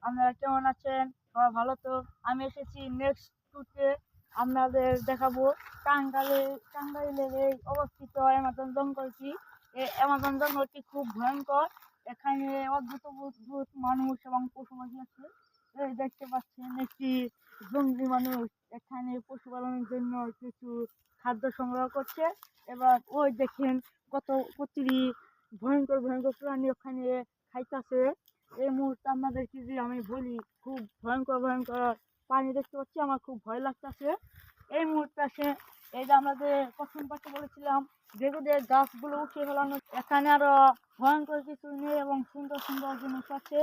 আপনারা কেমন আছেন? সবাই ভালো তো? আমি এসেছি নেক্সট ট্যুরে আপনাদের দেখাবো টাঙ্গাইলের এই অবস্থিত অ্যামাজন জঙ্গলটি। এই অ্যামাজন জঙ্গলটি খুব ভয়ঙ্কর। এখানে অদ্ভুত অদ্ভুত মানুষ এবং পশু পাখি আছে। এই দেখতে পাচ্ছেন একটি জঙ্গলি মানুষ এখানে পশুপালনের জন্য কিছু খাদ্য সংগ্রহ করছে। এবার ওই দেখেন কত কতরি ভয়ঙ্কর ভয়ঙ্কর প্রাণী ওখানে খাইতেছে। এই মুহূর্তে আপনাদেরকে যে আমি বলি, খুব ভয়ঙ্কর ভয়ঙ্কর পানি দেখতে পাচ্ছি, আমার খুব ভয় লাগতেছে। এই মুহূর্তে আসে এই যে আমাদের প্রথম পাশে বলেছিলাম বেগুনের গাছগুলো উঠিয়ে ফেলানো, এখানে আরো ভয়ঙ্কর কিছু নেই এবং সুন্দর সুন্দর জিনিস আছে।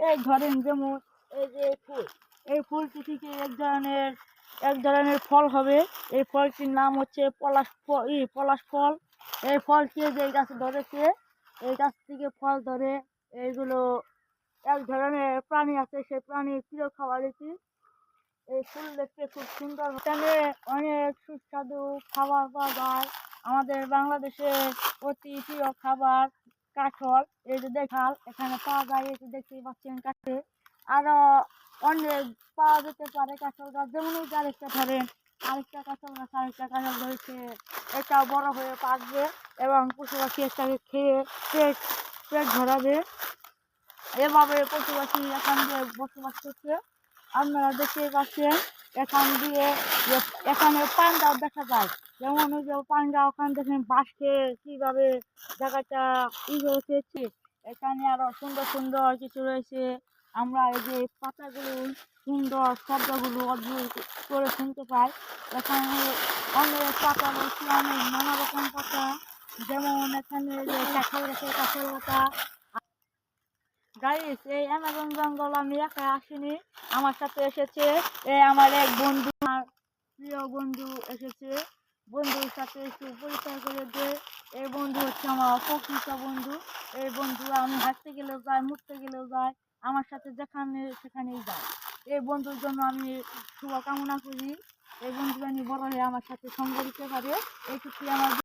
এই ধরেন যেমন এই যে ফুল, এই ফুলটি থেকে এক ধরনের ফল হবে। এই ফলটির নাম হচ্ছে পলাশ ফল। এই ফলটি যে গাছে ধরেছে, এই গাছ থেকে ফল ধরে, এইগুলো এক ধরনের প্রাণী আছে, সেই প্রাণীর প্রিয় খাবার এটি। এই ফুল দেখতে খুব সুন্দর। এখানে অনেক সুস্বাদু খাবার পাওয়া যায়। আমাদের বাংলাদেশে অতি প্রিয় খাবার কাঁঠাল। এই যে দেখাল এখানে পাওয়া যায়, এই যে দেখতেই পাচ্ছেন কাছে আরো অনেক পাওয়া যেতে পারে কাঁঠাল গাছ। যেমন ওই যে আরেকটা ধরেন, আরেকটা কাঁঠাল গাছ, আরেকটা কাঁঠাল ধরেছে, এটা বড় হয়ে পাকবে এবং পশু পাখি এটাকে খেয়ে পেট পেট ভরাবে। এভাবে পশু পাখি এখান দিয়ে বসবাস করছে। আপনারা দেখতে পাচ্ছেন এখানে পান্ডাও দেখা যায়। যেমন ওই যে পান্ডা ওখানে দেখেন বাঁশ খেয়ে কিভাবে জায়গাটা হয়েছে। এখানে আরো সুন্দর সুন্দর কিছু রয়েছে। আমরা এই যে পাতাগুলো সুন্দর শব্দগুলো অদ্ভুত করে শুনতে পাই। এখানে অনেক পাতা রয়েছে, অনেক নানা রকম পাতা। যেমন এখানে যে কাঁঠাল গাছে কাঁঠাল পাতা। গাইস, এই অ্যামাজন জঙ্গল আমি একা আসিনি, আমার সাথে এসেছে আমার এক বন্ধু, আমার প্রিয় বন্ধু এসেছে। বন্ধুর সাথে একটু পরিচয় করে দে। এই বন্ধু হচ্ছে আমার প্রকৃত বন্ধু। এই বন্ধু আমি হাঁটতে গেলেও যায়, মুততে গেলেও যায়, আমার সাথে যেখানে সেখানেই যায়। এই বন্ধুর জন্য আমি শুভকামনা করি। এই বন্ধু জানি বড় হয়ে আমার সাথে সঙ্গ দিতে পারে, এইটুকুই আমার